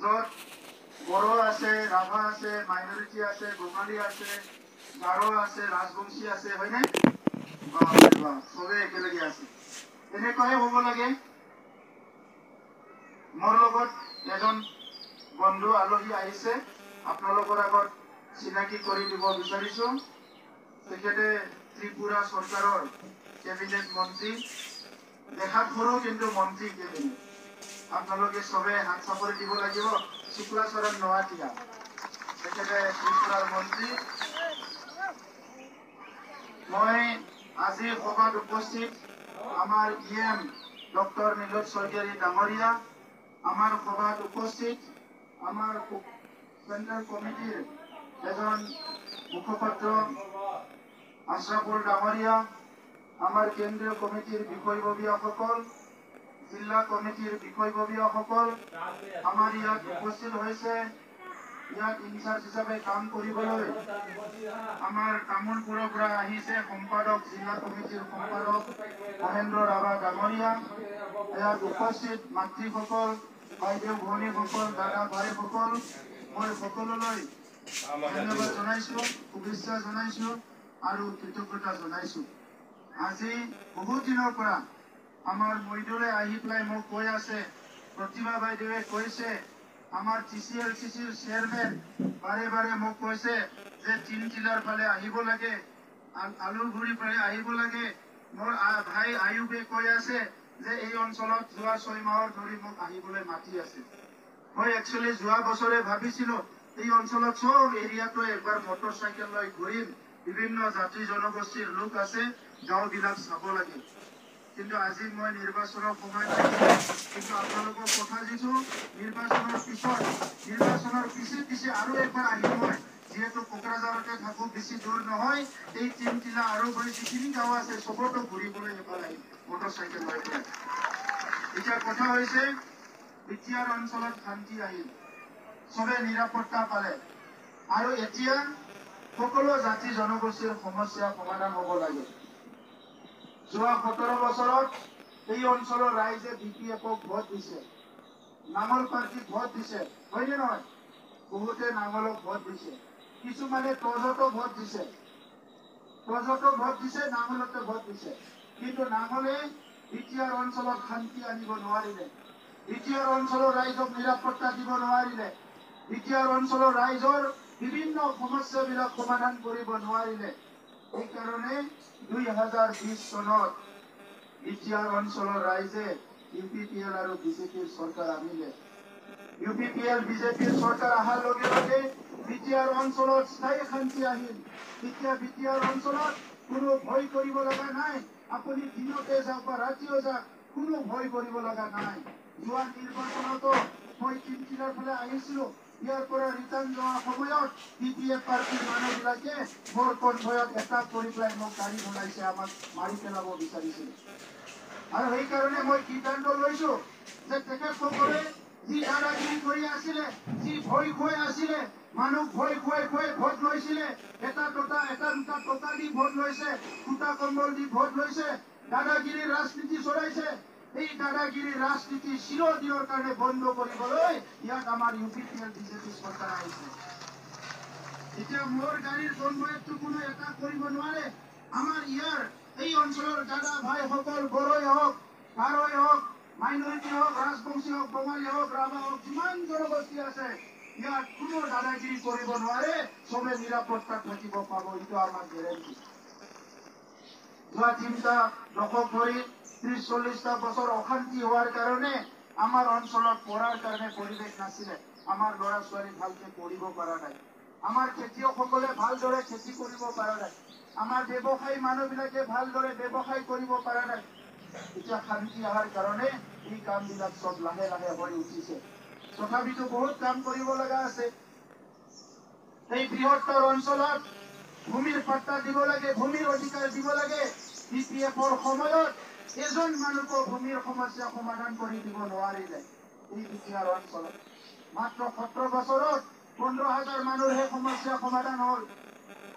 য'ত বড়ো আছে, ৰাভা আছে, মাইনৰিটি আছে, বঙালী আছে, গাৰো আছে, ৰাজবংশী আছে, হয়নে? চবে একেলগে আছে। তেনেকুৱাই হ'ব লাগে। মোৰ লগত এজন বন্ধু আলহী আহিছে, আপোনালোকৰ আগত চিনাকি কৰি দিব বিচাৰিছো। তেখেতে ত্ৰিপুৰা চৰকাৰৰ কেবিনেট মন্ত্ৰী, দেখাত সৰু কিন্তু মন্ত্ৰী কেবিনেট। আপোনালোকে চবে হাত চাপৰি দিব লাগিব। শুক্লাচৰণ নোহাতিয়া, তেখেতে ত্ৰিপুৰাৰ মন্ত্ৰী। মই আজি সভাত উপস্থিত আমাৰ EM ডক্টৰ নীলোৎ স্বৰ্গীয়াৰী ডাঙৰীয়া, আমাৰ সভাত উপস্থিত আমাৰ চেন্ট্ৰেল কমিটিৰ এজন মুখপাত্ৰ আশৰাফুল ডাঙৰীয়া, আমাৰ কেন্দ্ৰীয় কমিটিৰ বিষয়ববীয়াসকল, জিলা কমিটিৰ বিষয়ববীয়াসকল আমাৰ ইয়াত উপস্থিত হৈছে। ইয়াত ইনচাৰ্জ হিচাপে কাম কৰিবলৈ আমাৰ তামোলপুৰৰ পৰা আহিছে সম্পাদক, জিলা কমিটিৰ সম্পাদক মহেন্দ্ৰ ৰাভা ডাঙৰীয়া। ইয়াত উপস্থিত মাতৃসকল, বাইদেউ ভনীসকল, দাদা ভাইসকল, মই সকলোলৈ ধন্যবাদ জনাইছো, শুভেচ্ছা জনাইছো আৰু কৃতজ্ঞতা জনাইছো। আজি বহুত দিনৰ পৰা আমাৰ মৈদুলে আহি পেলাই মোক কৈ আছে, প্ৰতিভা বাইদেৱে কৈছে, আমাৰ TCLCCৰ চেয়াৰমেন বাৰে বাৰে মোক কৈছে যে তিনটিলাৰ ফালে আহিব লাগে, আলুগুৰিৰ ফালে আহিব লাগে। মোৰ ভাই আয়ুবে কৈ আছে যে এই অঞ্চলত যোৱা 6 মাহৰ ধৰি মোক আহিবলৈ মাতি আছে। মই একচুৱেলি যোৱা বছৰে ভাবিছিলো এই অঞ্চলত সব এৰিয়াটো একবাৰ মটৰ চাইকেল লৈ ঘূৰিম, বিভিন্ন জাতি জনগোষ্ঠীৰ লোক আছে, গাঁওবিলাক চাব লাগে। কিন্তু আজি মই নিৰ্বাচনৰ সময় কিন্তু আপোনালোকক কথা দিছো, নিৰ্বাচনৰ পিছে আৰু একবাৰ আহিম মই, যিহেতু কোকৰাঝাৰতে থাকো, বেছি দূৰ নহয়। এই তিনটিলা আৰু যিখিনি গাঁও আছে চবতো ঘূৰিবলৈ এবাৰ আহিম মটৰ চাইকেল লৈ পেলাই। এতিয়া কথা হৈছে বিটিআৰ অঞ্চলত শান্তি আহিল, চবে নিৰাপত্তা পালে, আৰু এতিয়া সকলো জাতি জনগোষ্ঠীৰ সমস্যা সমাধান হ'ব লাগে। যোৱা 17 বছৰত এই অঞ্চলৰ ৰাইজে BPFক ভোট দিছে, নাঙল পাৰ্টিক ভোট দিছে, হয়নে নহয়? বহুতে নাঙলক ভোট দিছে, কিছুমানে তজতো ভোট দিছে, নাঙলতে ভোট দিছে। কিন্তু নাঙলে বিটিআৰ অঞ্চলত শান্তি আনিব নোৱাৰিলে, বিটিআৰ অঞ্চলৰ ৰাইজক নিৰাপত্তা দিব নোৱাৰিলে, বিটিআৰ অঞ্চলৰ ৰাইজৰ বিভিন্ন সমস্যাবিলাক সমাধান কৰিব নোৱাৰিলে। সেইকাৰণে 2020 চনত বিটিআৰ অঞ্চলৰ ৰাইজে UPPL আৰু BJPৰ চৰকাৰ আনিলে। UPPL BJPৰ চৰকাৰ অহাৰ লগে লগে বিটিআৰ অঞ্চলত স্থায়ী শান্তি আহিল। এতিয়া বিটিআৰ অঞ্চলত কোনো ভয় কৰিব লগা নাই। আপুনি দিনতে যাওক বা ৰাতিও যাওক, কোনো ভয় কৰিব লগা নাই। যোৱা নিৰ্বাচনতো মই তিনটিলাৰ ফালে আহিছিলো, ইয়াৰ পৰা ৰিটাৰ্ণ যোৱাৰ সময়ত PPF পাৰ্টিৰ মানুহবিলাকে মোৰ কনভয়ত এটাক কৰি পেলাই মোক গাড়ী বনাইছে, আমাক মাৰি পেলাব বিচাৰিছিল। আৰু সেইকাৰণে মই সিদ্ধান্ত লৈছো যে তেখেতসকলে যি দাদাগিৰি কৰি আছিলে, যি ভয় খুৱাই আছিলে, মানুহ ভয় খুৱাই ভোট লৈছিলে, এটা দুটা টকা দি ভোট লৈছে, দুটা কম্বল দি ভোট লৈছে, দাদাগিৰিৰ ৰাজনীতি চলাইছে। এই দাদাগিৰিৰ ৰাজনীতি চিৰদিনৰ কাৰণে বন্ধ কৰিবলৈ ইয়াত আমাৰ UPPL BJP চৰকাৰ আহিছে। এতিয়া মোৰ গাড়ীৰ কনভয়তটো কোনো এটা কৰিব নোৱাৰে। আমাৰ ইয়াৰ এই অঞ্চলৰ দাদা ভাইসকল, বড়োই হওক, গাৰোই হওক, মাইনৰিটি হওক, ৰাজবংশী হওক, বঙালী হওক, ৰাভা হওক, যিমান জনগোষ্ঠী আছে, ইয়াত কোনো দাদাগিৰি কৰিব নোৱাৰে, চবে নিৰাপত্তাত থাকিব পাব, এইটো আমাৰ গেৰেণ্টি। যোৱা 3টা দশক ধৰি 30-40টা বছৰ অশান্তি হোৱাৰ কাৰণে আমাৰ অঞ্চলত পঢ়াৰ কাৰণে পৰিৱেশ নাছিলে, আমাৰ ল'ৰা ছোৱালী ভালকে পঢ়িব পৰা নাই, আমাৰ খেতিয়কসকলে ভালদৰে খেতি কৰিব পৰা নাই, আমাৰ ব্যৱসায়ী মানুহবিলাকে ভালদৰে ব্যৱসায় কৰিব পৰা নাই। এতিয়া শান্তি অহাৰ কাৰণে এই কামবিলাক চব লাহে লাহে হৈ উঠিছে। তথাপিতো বহুত কাম কৰিব লগা আছে। এই বৃহত্তৰ অঞ্চলত ভূমিৰ পাট্টা দিব লাগে, ভূমিৰ অধিকাৰ দিব লাগে। BPFৰ সময়ত এজন মানুহকো ভূমিৰ সমস্যা সমাধান কৰি দিব নোৱাৰিলে এই বিটিআৰ অঞ্চলত। মাত্ৰ 17 বছৰত 15,000 মানুহৰ সমস্যা সমাধান হ'ল।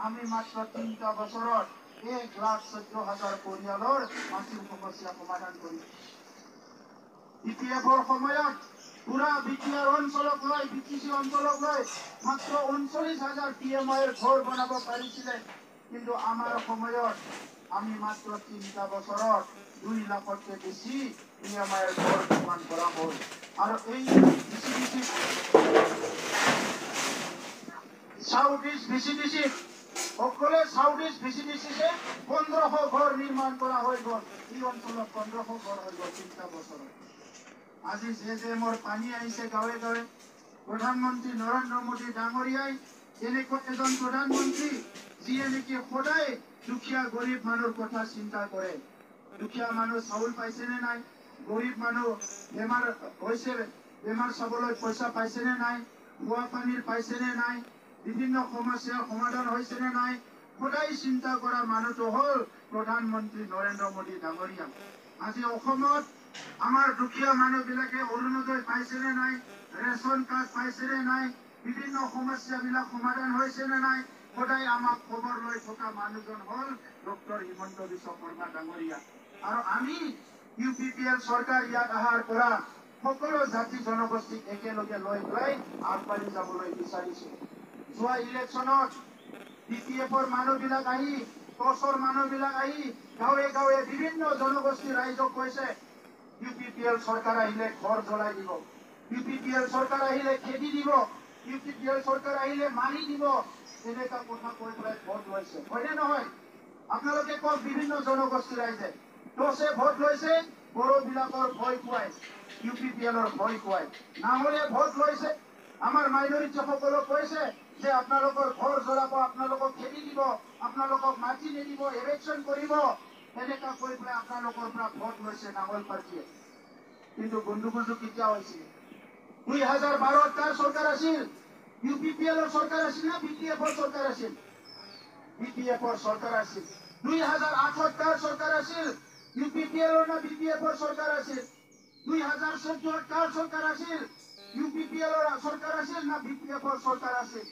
আমি মাত্ৰ 3টা বছৰত 1,14,000 পৰিয়ালৰ মাটিৰ সমস্যা সমাধান কৰিছো। BPFৰ সময়ত পুৰা বিটিআৰ অঞ্চলক লয় বিটিসি অঞ্চলক লয় মাত্ৰ 39,000 পিএমআইয়েৰ ঘৰ বনাব পাৰিছিলে কিন্তু আমাৰ সময়ত আমি মাত্ৰ 3টা বছৰত 2 লাখতকে বেছি পিএমআইয়ের ঘর নির্মাণ করা হল আর এই সাউথ ইস্ট ভিসিডিসি সকলে সাউথ ইস্ট ভিসিডিসিতে 1500 ঘর নির্মাণ করা হৈ গল এই অঞ্চলত 1500 ঘর হৈ গল 3টা বছৰত আজি যে মোৰ পানী আহিছে গাঁৱে গাঁৱে প্ৰধানমন্ত্ৰী নৰেন্দ্ৰ মোদী ডাঙৰীয়াই এনেকুৱা এজন প্ৰধানমন্ত্ৰী যিয়ে নেকি সদায় দুখীয়া গৰীব মানুহৰ কথা চিন্তা কৰে দুখীয়া মানুহ চাউল পাইছে নে নাই গৰীব মানুহ বেমাৰ হৈছে বেমাৰ চাবলৈ পইচা পাইছে নে নাই খোৱা পানীৰ পাইছে নে নাই বিভিন্ন সমস্যাৰ সমাধান হৈছে নে নাই সদায় চিন্তা কৰা মানুহটো হল প্ৰধানমন্ত্ৰী নৰেন্দ্ৰ মোদী ডাঙৰীয়া আজি অসমত আমাৰ দুখীয়া মানুহবিলাকে অৰুণোদয় পাইছে নে নাই ৰেচন কাৰ্ড পাইছে নে নাই বিভিন্ন সমস্যাবিলাক সমাধান হৈছে নে নাই সদায় আমাক খবৰ লৈ থকা মানুহজন হল ডক্টৰ হিমন্ত বিশ্ব শৰ্মা ডাঙৰীয়া আৰু আমি ইউপিপিএল চৰকাৰ ইয়াত অহাৰ পৰা সকলো জাতি জনগোষ্ঠীক একেলগে লৈ গৈ আগবাঢ়ি যাবলৈ বিচাৰিছো যোৱা ইলেকশ্যনত বিপিএফৰ মানুহবিলাক আহি টছৰ মানুহবিলাক আহি গাঁৱে গাঁৱে বিভিন্ন জনগোষ্ঠী ৰাইজক কৈছে ইউপিপিএল চৰকাৰ আহিলে ঘৰ জ্বলাই দিব ইউপিপিএল চৰকাৰ আহিলে খেদি দিব ইউপিপিএল চৰকাৰ আহিলে মাৰি দিব এনেকুৱা কথা কৈ পেলাই ভোট লৈছে হয়নে নহয় আপোনালোকে কওক বিভিন্ন জনগোষ্ঠী ৰাইজে টছে ভোট লৈছে বড়োবিলাকৰ ভয় খুৱাই ইউপিপিএলৰ ভয় খুৱাই নাহলে ভোট লৈছে আমাৰ মাইনৰিটি সকলক কৈছে যে আপোনালোকৰ ঘৰ জ্বলাব আপোনালোকক খেদি দিব আপোনালোকক মাটি নিদিব ইলেকশ্যন কৰিব এনেকুৱা কৈ পেলাই আপোনালোকৰ পৰা ভোট লৈছে নাঙল পাৰ্টীয়ে কিন্তু গণ্ডগোলটো কেতিয়া হৈছিল 2012 কাৰ চৰকাৰ আছিল ইউপিপিএলৰ চৰকাৰ আছিল না বিপিএফৰ চৰকাৰ আছিল বিপিএফৰ চৰকাৰ আছিল 2008 কাৰ চৰকাৰ আছিল ইউপিপিএলৰ না বিপিএফৰ চৰকাৰ আছিল 2014 কাৰ চৰকাৰ আছিল ইউপিপিএলৰ চৰকাৰ আছিল না বিপিএফৰ চৰকাৰ আছিল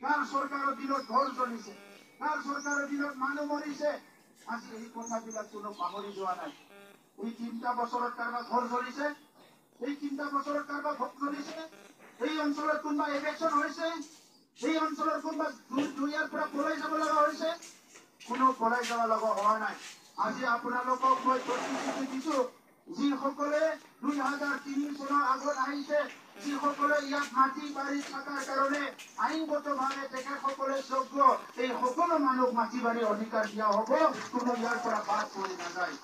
কাৰ চৰকাৰৰ দিনত ঘৰ জ্বলিছে কাৰ চৰকাৰৰ দিনত মানুহ মৰিছে আজি এই কথাবিলাক কোনো পাহৰি যোৱা নাই এই 3টা বছৰত কাৰোবাৰ ঘৰ জ্বলিছে এই 3টা বছৰত কাৰোবাৰ ঘৰ জ্বলিছে এই অঞ্চলত কোনোবা ইলেকশ্যন হৈছে এই অঞ্চলৰ কোনোবা দুয়াৰ পৰা পলাই যাব লগা হৈছে কোনো পলাই যাব লগা হোৱা নাই আজি আপোনালোকক মই প্ৰতিশ্ৰুতি দিছো যিসকলে 2003 চনৰ আগত আহিছে যিসকলে ইয়াত মাটি বাৰী থকাৰ কাৰণে আইনগতভাৱে তেখেতসকলে যোগ্য এই সকলো মানুহক মাটি বাৰী অধিকাৰ দিয়া হ'ব কোনো ইয়াৰ পৰা বাদ পৰি নাযায়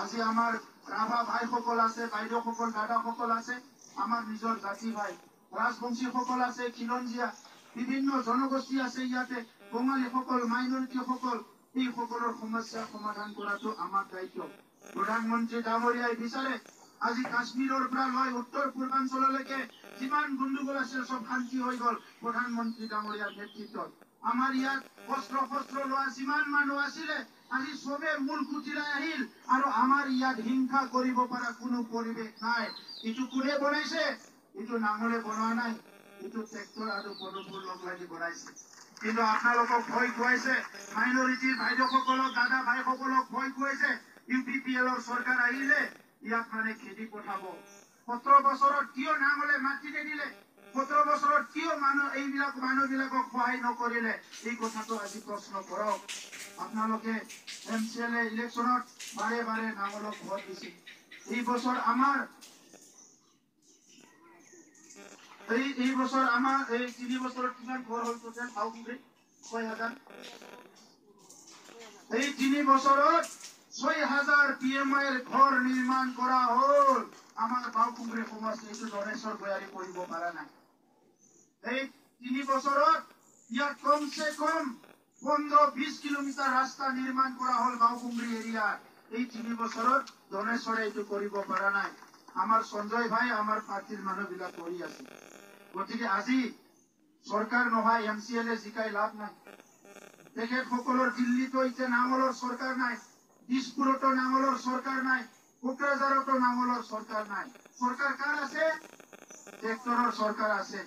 আজি আমাৰ ৰাভা ভাইসকল আছে বাইদেউসকল দাদাসকল আছে আমাৰ নিজৰ জাতি ভাই ৰাজবংশীসকল আছে খিলঞ্জীয়া বিভিন্ন জনগোষ্ঠী আছে ইয়াতে বঙালীসকল মাইনৰিটিসকল এই সকলৰ সমস্যা সমাধান কৰাটো আমাৰ দায়িত্ব প্ৰধানমন্ত্ৰী ডাঙৰীয়াই বিচাৰে আজি কাশ্মীৰৰ পৰা লৈ উত্তৰ পূৰ্বাঞ্চললৈকে যিমান গণ্ডগোল আছিল সব শান্তি হৈ গল প্ৰধানমন্ত্ৰী ডাঙৰীয়াৰ নেতৃত্বত আমাৰ ইয়াত অস্ত্ৰ লোৱা যিমান মানুহ আছিলে আজি সবে মূল কুটিলাই আহিল আৰু আমাৰ ইয়াত হিংসা কৰিব পৰা কোনো পৰিৱেশ নাই এইটো কোনে বনাইছে এইটো নাঙলে বনোৱা নাই এইটো ট্ৰেক্টৰ আৰু পদুবোৰ লগ লাগি বনাইছে কিন্তু আপোনালোকক ভয় খুৱাইছে মাইনৰিটিৰ বাইদেউসকলক দাদা ভাইসকলক ভয় খুৱাইছে ইউপিপিএলৰ চৰকাৰ আহিলে ইয়াক মানে খেদি পঠাব 17 বছৰত কিয় নাঙলে মাটি নিদিলে 17 বছৰত কিয় এইবিলাক মানুহবিলাকক সহায় নকৰিলে এই কথাটো আজি প্ৰশ্ন কৰক আপোনালোকে এমচিএলএ ইলেকশ্যনত বাৰে বাৰে নাঙলক ভোট দিছিল এই বছৰ আমাৰ এই 3 বছৰত কিমান ঘৰ হ'ল টোটেল ভাউগুৰি 6000 এই 3 বছৰত 6000 পিএমআইৰ ঘৰ নিৰ্মাণ কৰা হ'ল আমাৰ ভাউগুৰি সমষ্টি এইটো দৰেশ্বৰ বয়াৰী কৰিব পৰা নাই এই 3 বছৰত ইয়াত কমসে কম 15-20 কিলোমিটাৰ ৰাস্তা নিৰ্মাণ কৰা হ'ল ভাউগুৰি এৰিয়াত এই 3 বছৰত দৰেশ্বৰে এইটো কৰিব পৰা নাই আমাৰ সঞ্জয় ভাই আমাৰ পাৰ্টিৰ মানুহবিলাক কৰি আছে গতিকে আজি চৰকাৰ নহয় এমচিএলএ জিকাই লাভ নাই তেখেতসকলৰ দিল্লীতো এতিয়া নাঙলৰ চৰকাৰ নাই দিছপুৰতো নাঙলৰ চৰকাৰ নাই কোকৰাঝাৰতো নাঙলৰ চৰকাৰ নাই চৰকাৰ কাৰ আছে ট্ৰেক্টৰৰ চৰকাৰ আছে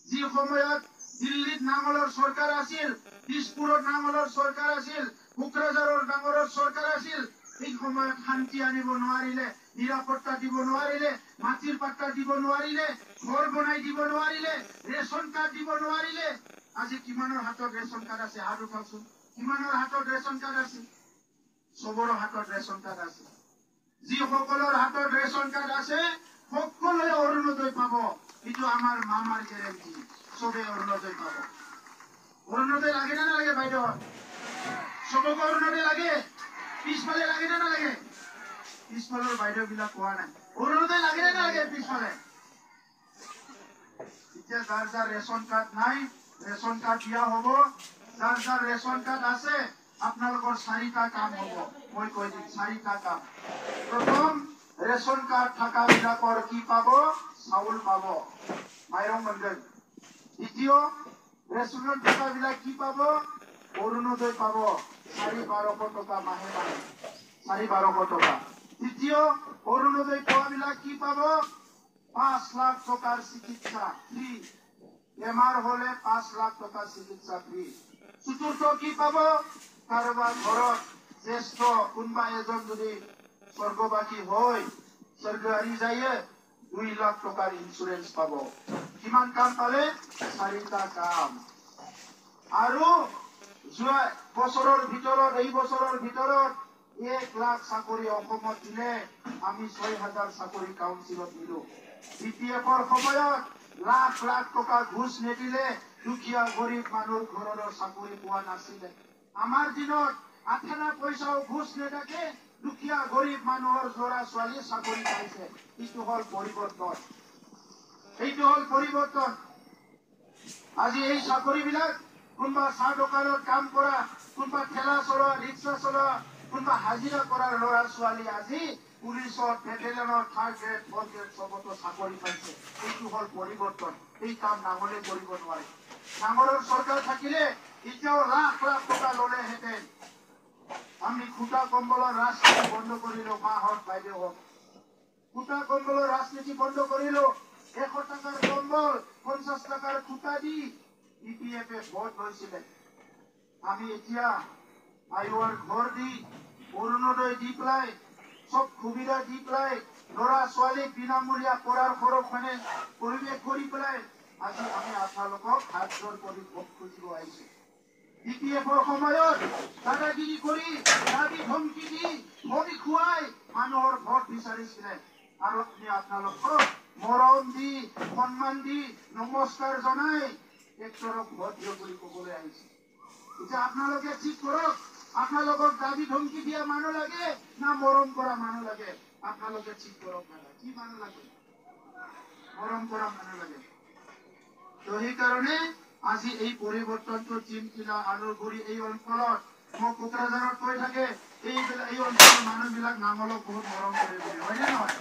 যি সময়ত দিল্লীত নাঙলৰ চৰকাৰ আছিল দিছপুৰত নাঙলৰ চৰকাৰ আছিল কোকৰাঝাৰৰ নাঙলৰ চৰকাৰ আছিল এই সময়ত শান্তি আনিব নোৱাৰিলে নিৰাপত্তা দিব নোৱাৰিলে, মাটিৰ পাট্টা দিব নোৱাৰিলে, ঘৰ বনাই দিব নোৱাৰিলে, ৰেচন কাৰ্ড দিব নোৱাৰিলে। আজি কিমানৰ হাতত ৰেচন কাৰ্ড আছে? হাত উঠাওচোন। কিমানৰ হাতত ৰেচন কাৰ্ড আছে? চবৰে হাতত ৰেচন কাৰ্ড আছে। যিসকলৰ হাতত ৰেচন কাৰ্ড আছে সকলোৱে অৰুণোদয় পাব। এইটো আমাৰ মামাৰ গেৰেণ্টি। চবে অৰুণোদয় পাব। অৰুণোদয় লাগে নে নালাগে বাইদেউ? চবকে অৰুণোদয় লাগে? পিছফালে লাগে নে নালাগে? পিছফালৰ বাইদেউ বিলাক কোৱা নাই। অৰুণোদয় লাগে নে নালাগে পিছফালে? এতিয়া যাৰ যাৰ ৰেচন কাৰ্ড নাই, ৰেচন কাৰ্ড দিয়া হ'ব। যাৰ যাৰ ৰেচন কাৰ্ড আছে আপোনালোকৰ 4টা কাম হ'ব। মই কৈ দিম 4টা কাম। প্ৰথম, ৰেচন কাৰ্ড থকা বিলাকৰ কি পাব? চাউল পাব, মাইৰং মণ্ডল। দ্বিতীয়, ৰেচনত থকা বিলাক কি পাব? অৰুণোদয় পাব, 4,1200 টকা মাহে মাহে, 4,1200 টকা। তৃতীয়, অৰুণোদয় পোৱা বিলাক কি পাব? 5 লাখ টকাৰ চিকিৎসা ফ্ৰী। বেমাৰ হলে 5 লাখ টকা চিকিৎসা ফ্ৰী। চতুৰ্থ কি পাব? কাৰোবাৰ ঘৰত জ্যেষ্ঠ কোনোবা এজন যদি স্বৰ্গবাসী হয়, স্বৰ্গ এৰি যায়, 2 লাখ টকাৰ ইন্সুৰেন্স পাব। কিমান কাম পালে? 4টা কাম। আৰু যোৱা বছৰৰ ভিতৰত, এই বছৰৰ ভিতৰত 1 লাখ চাকৰি অসমত দিলে। আমি 6,000 চাকৰি কাউন্সিলত দিলো। BPF-ৰ সময়ত লাখ লাখ টকা ঘুষ নিদিলে দুখীয়া গৰীব মানুহৰ ঘৰৰ চাকৰি পোৱা নাছিলে। আমাৰ দিনত 8 পইচাও ঘুষ নেথাকে দুখীয়া গৰীব মানুহৰ ল'ৰা ছোৱালী চাকৰি পাইছে। এইটো হল পৰিৱৰ্তন। এইটো হল পৰিৱৰ্তন। আজি এই চাকৰি বিলাক কোনোবা চাহ দোকানত কাম কৰা, কোনোবা ঠেলা চলোৱা, ৰিক্সা চলোৱা, কোনোবা হাজিৰা কৰাৰ ল'ৰা ছোৱালী আজি পুলিচত, বেটেলিয়নত 3rd গ্ৰেড 4th গ্ৰেড চবতো চাকৰি পাইছে। এইটো হল পৰিৱৰ্তন। এই কাম নাঙলে কৰিব নোৱাৰে। নাঙলৰ চৰকাৰ থাকিলে এতিয়াও লাখ লাখ টকা ললেহেঁতেন। আমি খুটা কম্বলৰ ৰাজনীতি বন্ধ কৰিলো। মাহত বাইদেউ হওক, খুটা কম্বলৰ ৰাজনীতি বন্ধ কৰিলো। 100 টকাৰ কম্বল 50 টকাৰ খুটা দি BPF-এ ভোট লৈছিলে। আমি এতিয়া আইৱাৰ ঘৰ দি, অৰুণোদয় দি পেলাই, সব সুবিধা দি পেলাই, ল'ৰা ছোৱালীক বিনামূলীয়া পঢ়াৰ খৰচ পৰিৱেশ কৰি পেলাই আজি আমি আপোনালোকক হাত জোৰ কৰি ভোট খুজিব আহিছো। BPF-ৰ সময়ত দাদাগিৰি কৰি, দাবী ধমকি দি, ভৰি খুৱাই মানুহৰ ভোট বিচাৰিছিলে। আৰু আমি আপোনালোকক মৰম দি, সন্মান দি, নমস্কাৰ জনাই ট্ৰেক্টৰক ভোট দিয়ক বুলি ক'বলৈ আহিছে। এতিয়া আপোনালোকে ঠিক কৰক। আপোনালোকক দাবী ধমকি দিয়া মানুহ লাগে না মৰম কৰা মানুহ লাগে? আপোনালোকে ঠিক কৰক। কি মানুহ লাগে? মৰম কৰা মানুহ লাগে। তো সেইকাৰণে আজি এই পৰিৱৰ্তনটো চিমকিলা, আলুগুৰি এই অঞ্চলত, মই কোকৰাঝাৰত কৈ থাকে, এই অঞ্চলৰ মানুহবিলাক নাঙলক বহুত মৰম কৰে বুলি, হয় নে নহয়?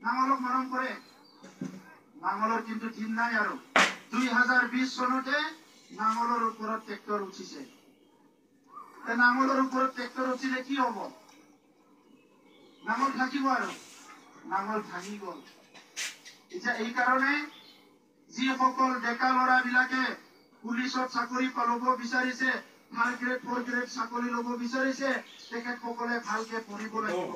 নাঙলক মৰম কৰে। নাঙলৰ কিন্তু দিন নাই আৰু। 2020 চনতে নাঙলৰ ওপৰত ট্ৰেক্টৰ উঠিছে। নাঙলৰ ওপৰত ট্ৰেক্টৰ উঠিলে কি হব? নাঙল থাকিব আৰু নাঙল ভাঙি গল। এতিয়া এই কাৰণে যিসকল ডেকা ল'ৰাবিলাকে পুলিচত চাকৰি ল'ব বিচাৰিছে, 3rd গ্ৰেড 4th গ্ৰেড চাকৰি ল'ব বিচাৰিছে, তেখেতসকলে ভালকে পঢ়িব লাগিব,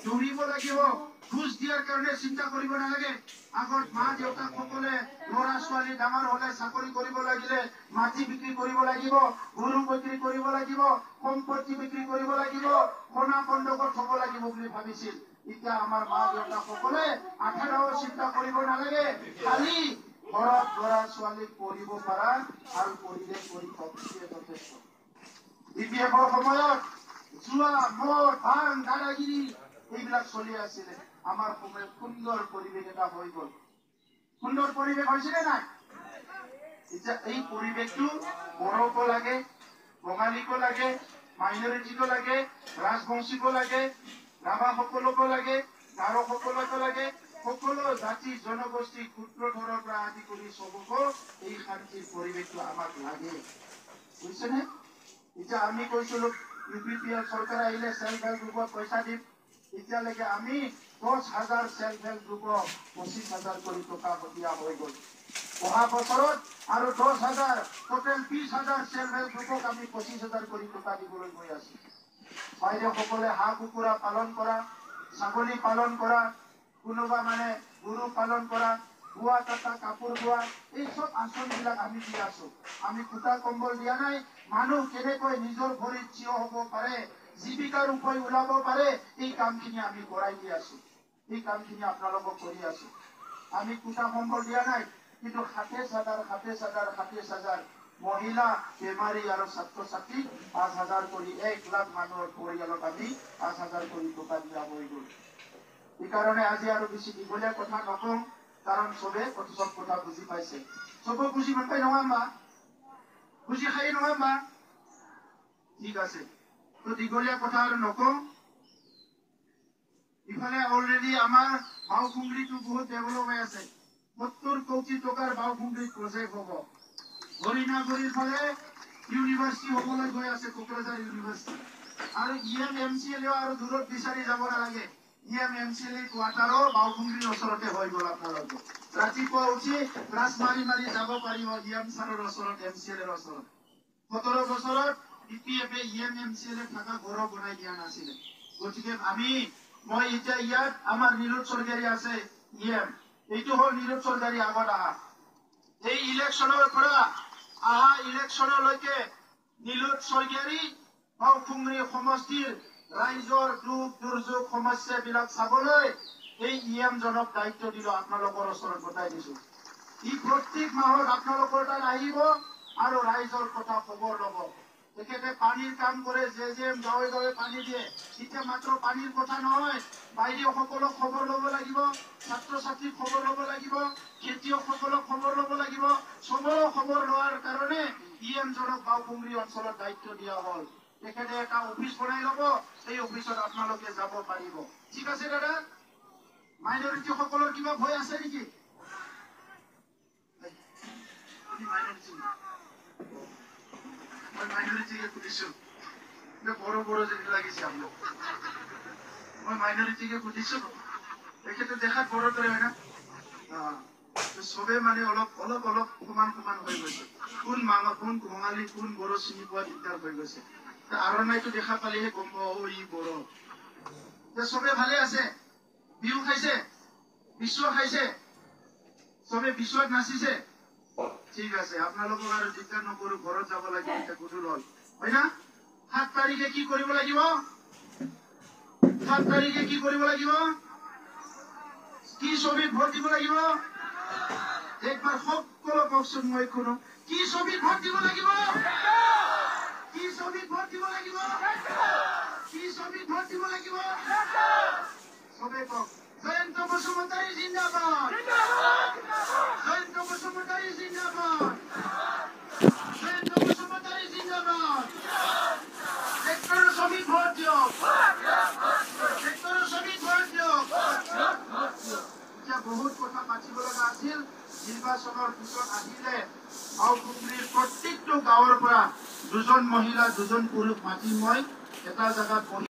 দৌৰিব লাগিব। ঘুষ দিয়াৰ কাৰণে চিন্তা কৰিব নালাগে। আগত মা দেউতাকসকলে ল'ৰা ছোৱালী ডাঙৰ হলে চাকৰি কৰিব লাগিলে মাটি বিক্ৰী কৰিব লাগিব, গৰু বিক্ৰী কৰিব লাগিব, সম্পত্তি বিক্ৰী কৰিব লাগিব, সোণা কন্দকত থব লাগিব বুলি ভাবিছিল। এতিয়া আমাৰ মা দেউতাকসকলে 18 চিন্তা কৰিব নালাগে। খালি ঘৰত ল'ৰা ছোৱালীক পঢ়িব পাৰা ভাল পৰিৱেশ কৰি থকাটোৱে যথেষ্ট। BPF-ৰ সময়ত জুৱা, মদ, ভাং, দাদাগিৰি এইবিলাক চলি আছিলে। আমাৰ সময়ত সুন্দৰ পৰিৱেশ এটা হৈ গল। সুন্দৰ পৰিৱেশ হৈছে নে নাই? এতিয়া এই পৰিৱেশটো বড়োকো লাগে, বঙালীকো লাগে, মাইনৰিটিকো লাগে, ৰাজবংশীকো লাগে, ৰাভাসকলকো লাগে, গাৰোসকলকো লাগে। সকলো জাতি জনগোষ্ঠী ক্ষুদ্ৰ ঘৰৰ পৰা আদি কৰি চবকো এই শান্তিৰ পৰিৱেশটো আমাক লাগে। বুজিছেনে? এতিয়া আমি কৈছিলো UPPL চৰকাৰ আহিলে সেল্ফ হেল্প গ্ৰুপত পইচা দিম। এতিয়ালৈকে আমি 10,000 সেল্ফ হেল্প গ্ৰুপক 25,000 কৰি টকা দিয়া হৈ গল। অহা বছৰত আৰু 10,000, টোটেল 20,000 সেল্ফ হেল্প গ্ৰুপক আমি 25,000 কৰি টকা দিবলৈ গৈ আছো। বাইদেউসকলে হাঁহ কুকুৰা পালন কৰা, ছাগলী পালন কৰা, কোনোবা মানে গৰু পালন কৰা, বোৱা কটা, কাপোৰ বোৱা, এই সব আঁচনিবিলাক আমি দি আছো। আমি কুটা কম্বল দিয়া নাই। মানুহ কেনেকৈ নিজৰ ভৰিত থিয় হ'ব পাৰে, জীৱিকাৰ উপায় ওলাব পাৰে, এই কামখিনি আমি কৰাই দি আছো। এই কামখিনি আপোনালোকক কৰি আছো। আমি কুটা কম্বল দিয়া নাই, কিন্তু 27,000 মহিলা, বেমাৰী আৰু ছাত্ৰ ছাত্ৰী 5,000 কৰি 1 লাখ মানুহৰ পৰিয়ালত আমি 5,000 কৰি টকা দিয়া হৈ গ'ল। সেইকাৰণে আজি আৰু বেছি দীঘলীয়া কথা নকওঁ, কাৰণ চবে সব কথা বুজি পাইছে। চব বুজি নাপায় নহয় মা, বুজি খাই নহয় মা, ঠিক আছে। তো দীঘলীয়া কথা আৰু নকওঁ। ইফালে অলৰেডি আমাৰ বাওকুংগ্ৰীটো বহুত ডেভেলপ হৈ আছে। 70 কোটি টকাৰ বাওকুংগ্ৰী প্ৰজেক্ট হ'ব। হৰিণাগুৰিৰ ফালে ইউনিভাৰ্চিটি হ'বলৈ গৈ আছে, কোকৰাঝাৰ ইউনিভাৰ্চিটি। আৰু EMMCL আৰু দূৰত বিচাৰি যাব নালাগে। EMMCL কোৱাৰ্টাৰো বাওকুংগ্ৰীৰ ওচৰতে হৈ গ'ল। আপোনালোকে ৰাতিপুৱা উঠি ক্লাছ মাৰি মাৰি যাব পাৰিব EM ছাৰৰ ওচৰত, MCL ৰ ওচৰত। 17 বছৰত EPF EMMCL থকা ঘৰ বনাই দিয়া নাছিলে। গতিকে মই এতিয়া ইয়াত আমাৰ নীলোৎ চৰকাৰী আছে EM, এইটো হ'ল নীলোৎ চৰকাৰী আগত আহা। এই ইলেকশ্যনৰ পৰা আহা ইলেকশ্যনলৈকে নীলোৎ চৰকাৰী বাওকুংগ্ৰী সমষ্টিৰ ৰাইজৰ দুখ দুৰ্যোগ সমস্যাবিলাক চাবলৈ এই EM জনক দায়িত্ব দিলো, আপোনালোকৰ ওচৰত গতাই দিছো। ই প্ৰত্যেক মাহত আপোনালোকৰ তাত আহিব আৰু ৰাইজৰ কথা খবৰ ল'ব। তেখেতে পানীৰ কাম কৰে, গাঁৱে গাঁৱে পানী দিয়ে। এতিয়া মাত্ৰ পানীৰ কথা নহয়, বাইদেউসকলক খবৰ ল'ব লাগিব, ছাত্ৰ ছাত্ৰীক খবৰ ল'ব লাগিব, খেতিয়কসকলক খবৰ ল'ব লাগিব। চবৰে খবৰ লোৱাৰ কাৰণে EM জনক বাওকুংগ্ৰী অঞ্চলত দায়িত্ব দিয়া হ'ল। তেখেতে এটা অফিচ বনাই ল'ব, এই অফিচত আপোনালোকে যাব পাৰিব। ঠিক আছে দাদা? মাইনৰিটি সকলৰ কিবা ভয় আছে নেকি? মই মাইনৰিটিকে সুধিছো, বড় যেন লাগিছে আপোনাক। মই মাইনৰিটিকে সুধিছো, তেখেতে দেখাত বড় দৰে হয় না? চবে মানে অলপ সমান হৈ গৈছে। কোন বঙালী, কোন বড়ো চিনি পোৱা দিগদাৰ হৈ গৈছে। আৰণাইটো দেখা পালেহে গম পাব ই বড়ো। চবে ভালে আছে? বিহু খাইছে? বিশ্ব খাইছে? চবে বিশ্বত নাচিছে? ঠিক আছে, আপোনালোকক আৰু দিগদাৰ নকৰো, ঘৰত যাব লাগিব, এতিয়া গধূল হ'ল হয় না? 7 তাৰিখে কি কৰিব লাগিব? 7 তাৰিখে কি কৰিব লাগিব? কি ছবিত ভোট দিব লাগিব? একবাৰ সকলো কওকচোন, মই শুনো। কি ছবিত ভোট দিব লাগিব? কি ছবিত ভোট দিব লাগিব? কি ছবিত ভোট দিব লাগিব? চবে কওক, জয়ন্ত বসুমতাৰী জিন্দাবাদ, জয়ন্ত বসুমতাৰী জিন্দাবাদ, জয়ন্ত বসুমতাৰী জিন্দাবাদ। ট্ৰেক্টৰৰ ছবিত ভোট দিয়ক, ট্ৰেক্টৰৰ ছবিত ভোট দিয়ক। এতিয়া বহুত কথা পাতিব লগা আছিল। নিৰ্বাচনৰ পিছত আহিলে বাওকুংগ্ৰীৰ প্ৰত্যেকটো গাঁৱৰ পৰা 2জন মহিলা 2জন পুৰুষ মাতি মই এটা জাগাত